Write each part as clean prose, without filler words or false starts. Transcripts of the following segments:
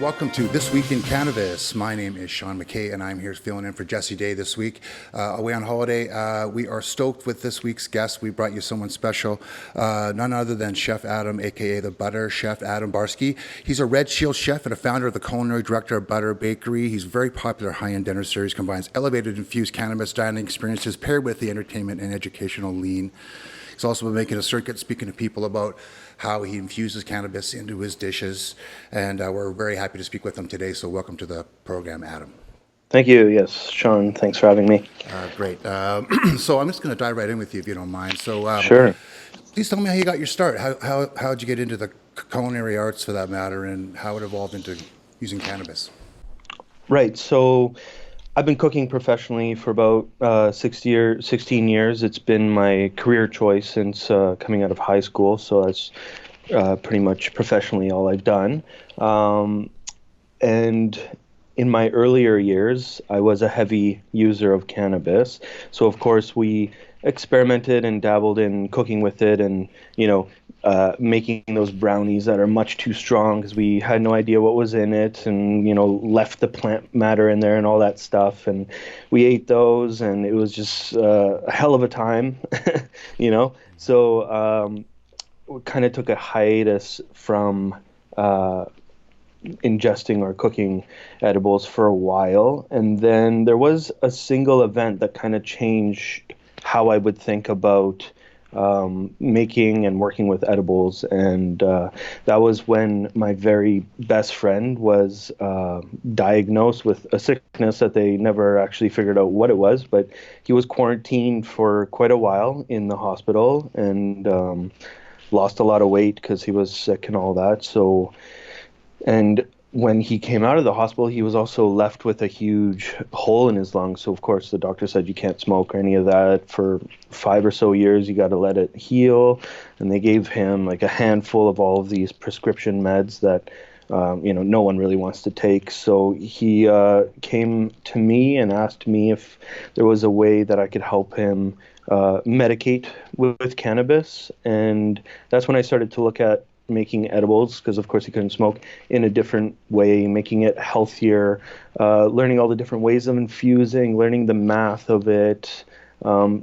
Welcome to This Week in Cannabis. My name is Sean McKay, and I'm here filling in for Jesse Day this week. Away on holiday, we are stoked with this week's guest. We brought you someone special, none other than Chef Adam, aka the Butter Chef Adam Barski. He's a Red Shield chef and a founder of the Culinary, director of Butter Bakery. He's very popular high-end dinner series, combines elevated infused cannabis dining experiences paired with the entertainment and educational lean. He's also been making a circuit, speaking to people about how he infuses cannabis into his dishes, and we're very happy to speak with him today. So welcome to the program, Adam. Thank you. Yes, Sean, thanks for having me. Great. So I'm just going to dive right in with you if you don't mind. So Sure. please tell me how you got your start. How'd you get into the culinary arts, for that matter, and how it evolved into using cannabis? Right. So I've been cooking professionally for about 16 years. It's been my career choice since coming out of high school. So that's pretty much professionally all I've done. And in my earlier years, I was a heavy user of cannabis. So of course we experimented and dabbled in cooking with it, and making those brownies that are much too strong because we had no idea what was in it, and left the plant matter in there and all that stuff, and we ate those, and it was just a hell of a time. So we kind of took a hiatus from ingesting or cooking edibles for a while, and then there was a single event that kind of changed how I would think about making and working with edibles, and that was when my very best friend was diagnosed with a sickness that they never actually figured out what it was, but he was quarantined for quite a while in the hospital, and lost a lot of weight because he was sick and all that. And when he came out of the hospital, he was also left with a huge hole in his lungs. So, of course, the doctor said you can't smoke or any of that for 5 or so years. You got to let it heal. And they gave him like a handful of all of these prescription meds that, no one really wants to take. So he came to me and asked me if there was a way that I could help him medicate with cannabis. And that's when I started to look at making edibles, because of course he couldn't smoke, in a different way, making it healthier, learning all the different ways of infusing, learning the math of it,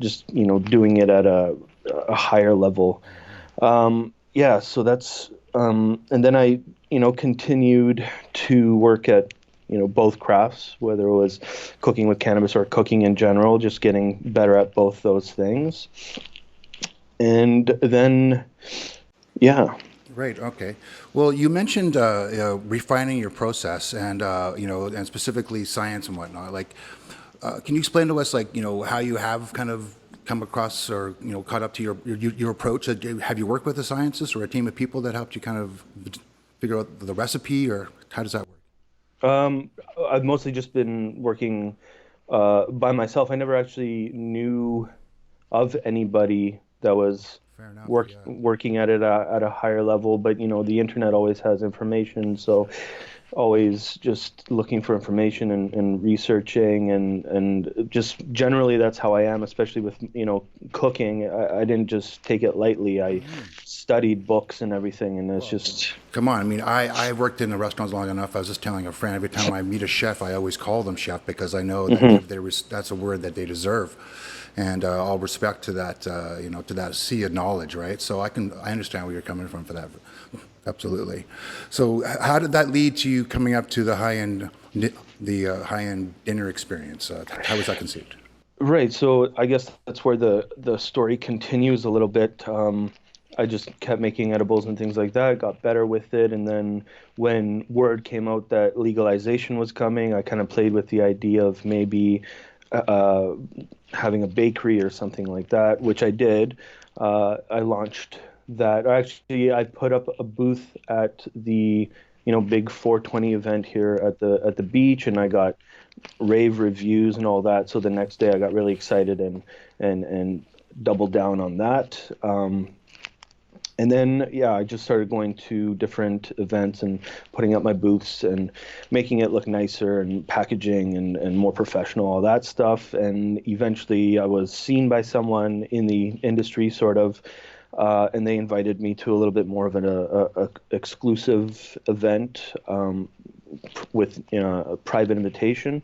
just doing it at a higher level. So that's and then I continued to work at both crafts, whether it was cooking with cannabis or cooking in general, just getting better at both those things. And then Right. Okay. Well, you mentioned refining your process, and and specifically science and whatnot. Like, can you explain to us, like, how you have kind of come across or caught up to your approach? Have you worked with a scientist or a team of people that helped you kind of figure out the recipe, or how does that work? I've mostly just been working by myself. I never actually knew of anybody that was Fair enough. Yeah. working at it at a higher level, but the internet always has information, so always just looking for information and researching, and just generally that's how I am, especially with cooking. I didn't just take it lightly. I studied books and everything, and it's just Come on. I mean, I worked in the restaurants long enough. I was just telling a friend, every time I meet a chef, I always call them chef because I know that that's a word that they deserve. And all respect to that, to that sea of knowledge, right? So I understand where you're coming from for that. Absolutely. So how did that lead to you coming up to the high-end dinner experience? How was that conceived? right. So I guess that's where the story continues a little bit. I just kept making edibles and things like that, got better with it, and then when word came out that legalization was coming, I kind of played with the idea of maybe uh, having a bakery or something like that, which I did. I launched that. Actually, I put up a booth at the big 420 event here at the beach, and I got rave reviews and all that. So the next day, I got really excited and doubled down on that. And then, yeah, I just started going to different events and putting up my booths and making it look nicer and packaging and more professional, all that stuff. And eventually I was seen by someone in the industry, sort of, and they invited me to a little bit more of an exclusive event with a private invitation.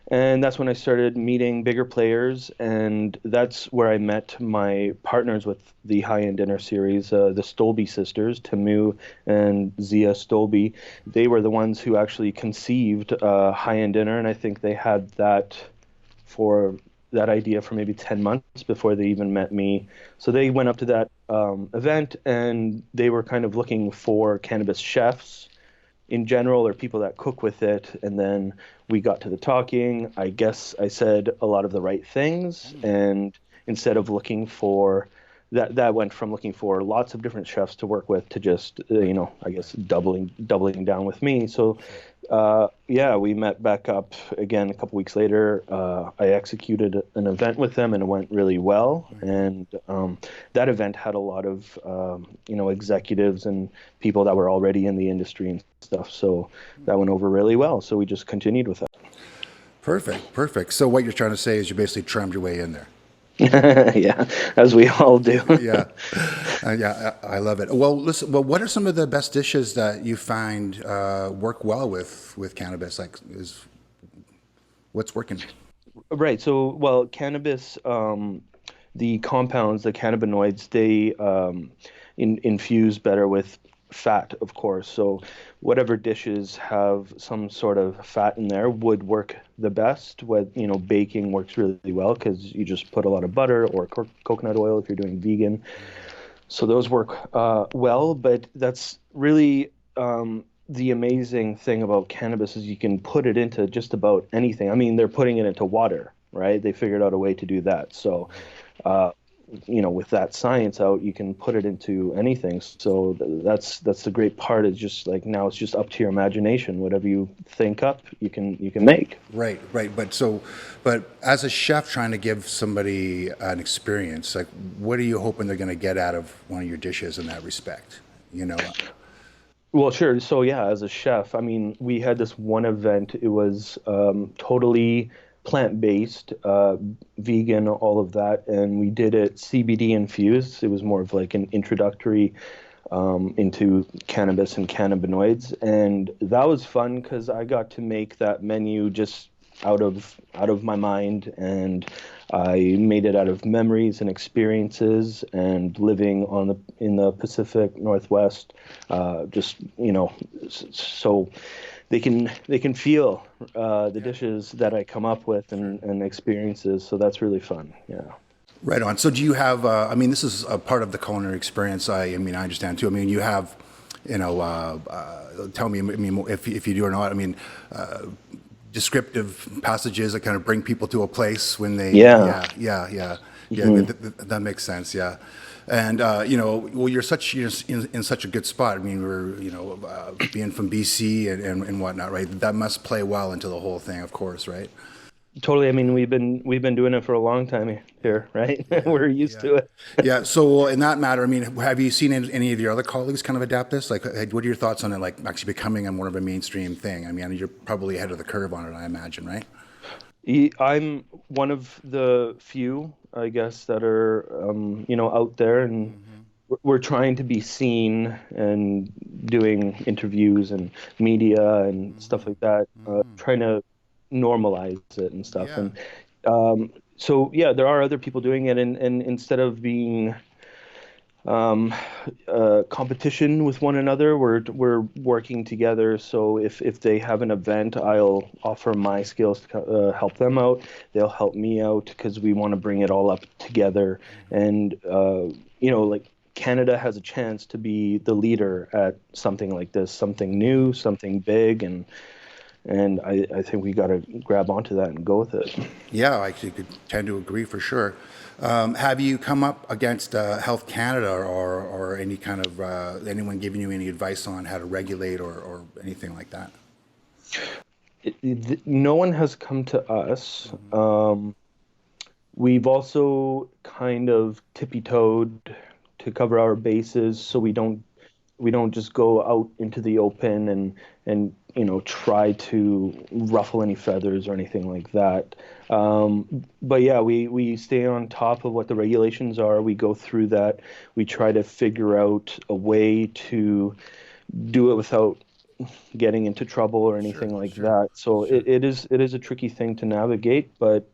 And that's when I started meeting bigger players, and that's where I met my partners with the High End Dinner series, the Stolby sisters, Tamu and Zia Stolby. They were the ones who actually conceived High End Dinner, and I think they had for that idea for maybe 10 months before they even met me. So they went up to that event, and they were kind of looking for cannabis chefs in general or people that cook with it. And then we got to the talking. I guess I said a lot of the right things. And instead of looking for that went from looking for lots of different chefs to work with to just, I guess doubling down with me. So, yeah, we met back up again a couple weeks later. I executed an event with them and it went really well. And that event had a lot of, executives and people that were already in the industry and stuff. So that went over really well. So we just continued with that. Perfect, perfect. So what you're trying to say is you basically trimmed your way in there. Yeah, as we all do. Yeah, yeah, I love it. Well, listen. Well, what are some of the best dishes that you find work well with cannabis? Like, is what's working? Right. So, well, cannabis, the compounds, the cannabinoids, they infuse better with fat, of course. So, whatever dishes have some sort of fat in there would work the best. Baking works really well because you just put a lot of butter or coconut oil if you're doing vegan. So those work well, but that's really the amazing thing about cannabis is you can put it into just about anything. I mean, they're putting it into water, right? They figured out a way to do that. So, uh, with that science out, you can put it into anything. So that's the great part. Is just like now it's just up to your imagination. Whatever you think up, you can make. Right, right. But as a chef trying to give somebody an experience, like, what are you hoping they're going to get out of one of your dishes in that respect? You know, Well, sure. So yeah, as a chef, I mean, we had this one event. It was totally plant-based, vegan, all of that, and we did it CBD infused. It was more of like an introductory into cannabis and cannabinoids, and that was fun because I got to make that menu just out of my mind, and I made it out of memories and experiences and living in the Pacific Northwest. Just so they can feel the dishes that I come up with and experiences. So that's really fun. Yeah. right on. So do you have? I mean, this is a part of the culinary experience. I mean, I understand too. I mean, you have, tell me. I mean, if you do or not. I mean, descriptive passages that kind of bring people to a place when they. Yeah. Yeah. Hmm. That makes sense. Yeah. And well, you're in such a good spot. I mean, we're being from BC and whatnot, right? That must play well into the whole thing, of course, right? Totally. I mean, we've been doing it for a long time here, right? Yeah, We're used yeah, to it. yeah. So in that matter, I mean, have you seen any of your other colleagues kind of adapt this? Like, what are your thoughts on it? Like, actually becoming a more of a mainstream thing? I mean, you're probably ahead of the curve on it, I imagine, right? I'm one of the few, I guess, that are out there, and we're trying to be seen and doing interviews and media and stuff like that, trying to normalize it and stuff. Yeah. And so, yeah, there are other people doing it, and instead of being um, competition with one another. We're working together. So if they have an event, I'll offer my skills to help them out. They'll help me out because we want to bring it all up together. And like Canada has a chance to be the leader at something like this, something new, something big, and I think we got to grab onto that and go with it. Yeah, I could tend to agree for sure. Have you come up against Health Canada or any kind of anyone giving you any advice on how to regulate or anything like that? No one has come to us. We've also kind of tippy-toed to cover our bases so we don't just go out into the open and try to ruffle any feathers or anything like that. But yeah, we stay on top of what the regulations are. We go through that. We try to figure out a way to do it without getting into trouble or Sure, anything like sure, that. So sure. it is a tricky thing to navigate, but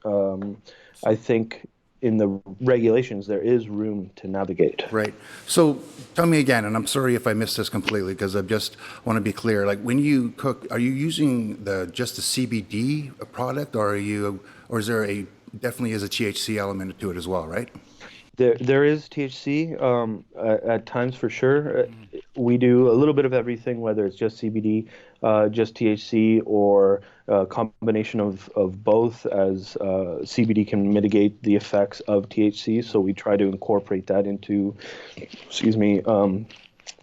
I think in the regulations there is room to navigate. Right. So tell me again, and I'm sorry if I missed this completely because I just want to be clear. Like when you cook, are you using just the CBD product, or is there definitely is a THC element to it as well, right? There is THC at times for sure. We do a little bit of everything, whether it's just CBD, just THC, or a combination of both, as CBD can mitigate the effects of THC. So we try to incorporate that into, excuse me,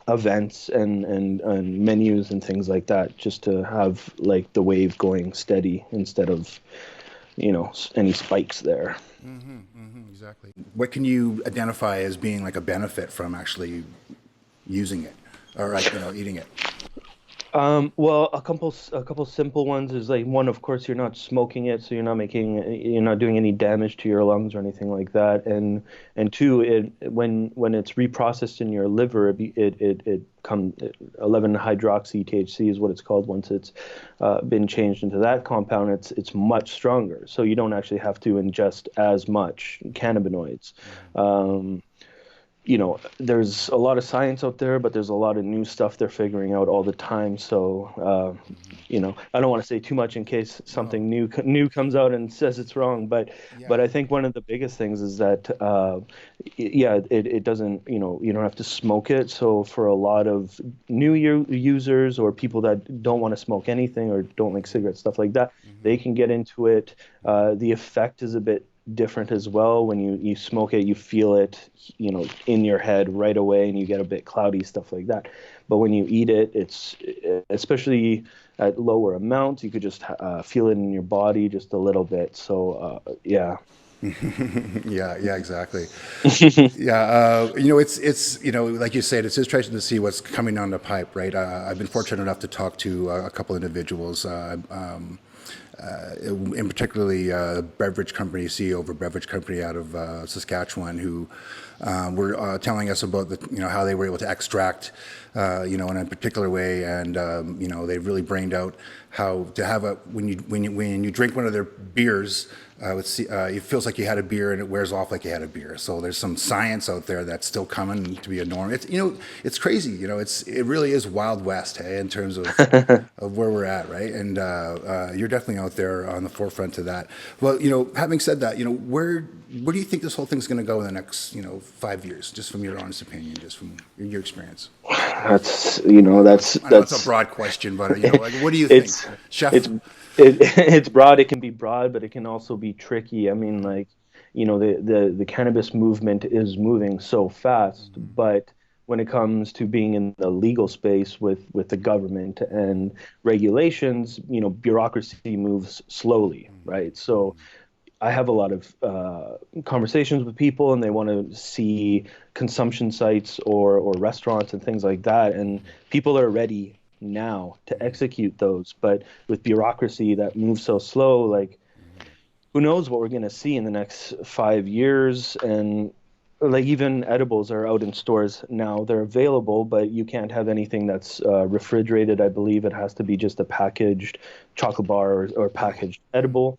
events and menus and things like that, just to have like the wave going steady instead of, any spikes there. Exactly. What can you identify as being like a benefit from actually using it, or like eating it? Well, a couple simple ones is like one, of course, you're not smoking it, so you're not doing any damage to your lungs or anything like that. And two, when it's reprocessed in your liver, it come 11 hydroxy THC is what it's called. Once it's been changed into that compound, it's much stronger. So you don't actually have to ingest as much cannabinoids. Um, there's a lot of science out there, but there's a lot of new stuff they're figuring out all the time. So, I don't want to say too much in case No. something new comes out and says it's wrong. But Yeah. but I think one of the biggest things is that, yeah, it doesn't, you don't have to smoke it. So for a lot of new users or people that don't want to smoke anything or don't like cigarettes, stuff like that, they can get into it. The effect is a bit different as well. When you smoke it, you feel it, in your head right away, and you get a bit cloudy, stuff like that. But when you eat it, it's especially at lower amounts, you could just feel it in your body just a little bit. So yeah. Yeah, yeah, exactly. Yeah, it's like you said, it's interesting to see what's coming down the pipe, right? I've been fortunate enough to talk to a couple individuals, in particularly beverage company CEO of a beverage company out of Saskatchewan, who were telling us about how they were able to extract in a particular way, and they really brained out how to have a when you drink one of their beers. It feels like you had a beer and it wears off like you had a beer. So there's some science out there that's still coming to be a norm. It's crazy. It really is Wild West, hey, in terms of where we're at, right? And you're definitely out there on the forefront of that. Well, having said that, where do you think this whole thing's going to go in the next 5 years, just from your honest opinion, just from your experience? That's I know it's a broad question, but like, what do you think, it's it's Chef? it's broad. It can be broad, but it can also be tricky. I mean, like, the cannabis movement is moving so fast, but when it comes to being in the legal space with the government and regulations, bureaucracy moves slowly, right? So I have a lot of conversations with people, and they want to see consumption sites or restaurants and things like that. And people are ready now to execute those, but with bureaucracy that moves so slow, like, who knows what we're going to see in the next 5 years? And like, even edibles are out in stores now. They're available, but you can't have anything that's refrigerated. I believe it has to be just a packaged chocolate bar or packaged edible.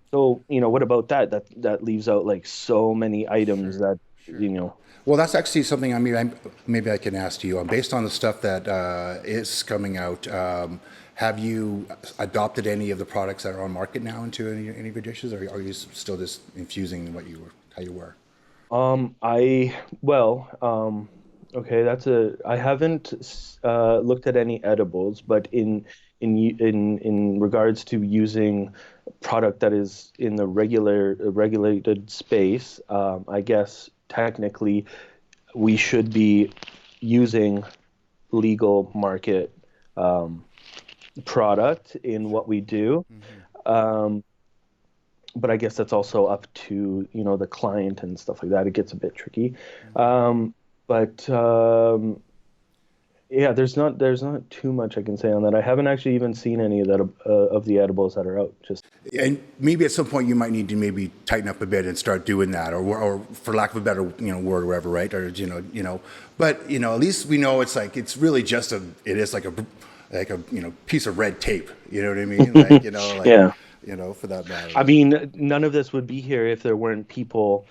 So, what about that? That leaves out like so many items Sure, that, sure. Well, that's actually something. I mean, maybe I can ask you. Based on the stuff that is coming out, have you adopted any of the products that are on market now into any of your dishes, or are you still just infusing how you were? I well, okay, I haven't looked at any edibles, but in regards to using product that is in the regulated space, I guess technically we should be using legal market um, product in what we do. Um, but I guess that's also up to, the client and stuff like that. It gets a bit tricky. Um, but yeah, there's not too much I can say on that. I haven't actually even seen any of that of the edibles that are out. Just And maybe at some point you might need to maybe tighten up a bit and start doing that, or for lack of a better word or whatever, right? Or But at least we know it's like it's really just it is like like a piece of red tape. You know what I mean? Like like Yeah. for that matter. I mean, none of this would be here if there weren't people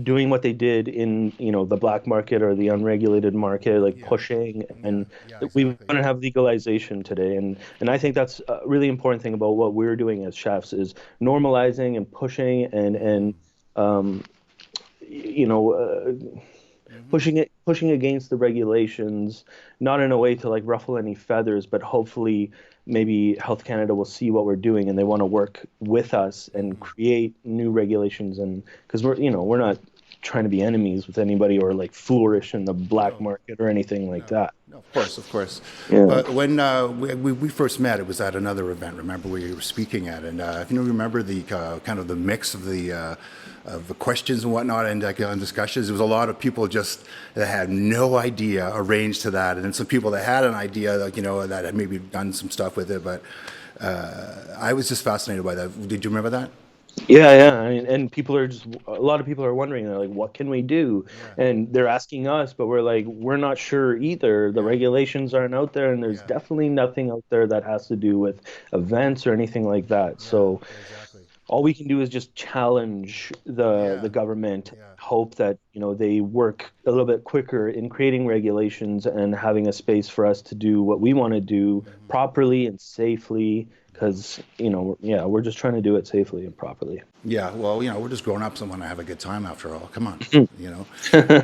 doing what they did in, the black market or the unregulated market, like Yeah, pushing, yeah, and yeah, we exactly. wouldn't have legalization today. And I think that's a really important thing about what we're doing as chefs is normalizing and pushing and um, you know, pushing against the regulations, not in a way to like ruffle any feathers, but hopefully maybe Health Canada will see what we're doing and they want to work with us and create new regulations. And because we're not trying to be enemies with anybody or like flourish in the black No, market or anything like no, that. no, of course, of course. Yeah. But when we first met, it was at another event. Remember where you were speaking at, and if you remember the kind of the mix of the questions and whatnot, and like on discussions, there was a lot of people just that had no idea arranged to that, and then some people that had an idea, like that had maybe done some stuff with it. But I was just fascinated by that. Did you remember that? Yeah, yeah. I mean, and people are just a lot of people are wondering, they're like, what can we do? Yeah, And they're asking us, but we're like, we're not sure either. The yeah, regulations aren't out there, and there's yeah, definitely nothing out there that has to do with events or anything like that. yeah, So yeah, exactly. all we can do is just challenge the Yeah, government, yeah, hope that, they work a little bit quicker in creating regulations and having a space for us to do what we want to do properly and safely. Because, yeah, we're just trying to do it safely and properly. yeah. Well, we're just grown ups and want to have a good time after all. Come on, you know.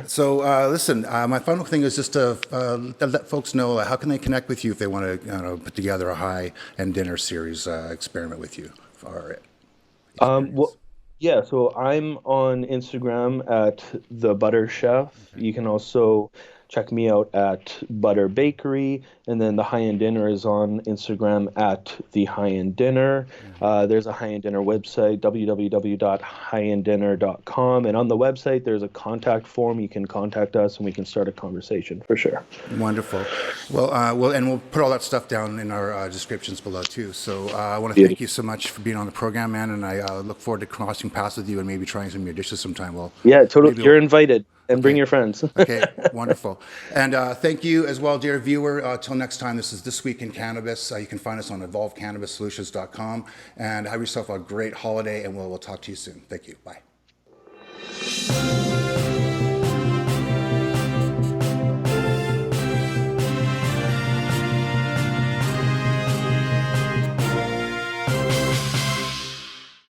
So listen, my final thing is just to let folks know how can they connect with you if they want to put together a high end dinner series experiment with you or experience. Well, yeah, so I'm on Instagram at the Butter Chef. Okay. You can also check me out at Butter Bakery, and then the High End Dinner is on Instagram at the High End Dinner. There's a High End Dinner website, www.highenddinner.com, and on the website there's a contact form. You can contact us, and we can start a conversation for sure. Wonderful. Well, and we'll put all that stuff down in our descriptions below too. So I want to thank Beauty. you so much for being on the program, man, and I look forward to crossing paths with you and maybe trying some of your dishes sometime. Well, Yeah, totally. maybe. You're invited, and bring Okay. your friends. Okay. Wonderful. And thank you as well, dear viewer. Till next time, this is This Week in Cannabis. You can find us on evolvecannabissolutions.com. And have yourself a great holiday, and we'll talk to you soon. Thank you. Bye.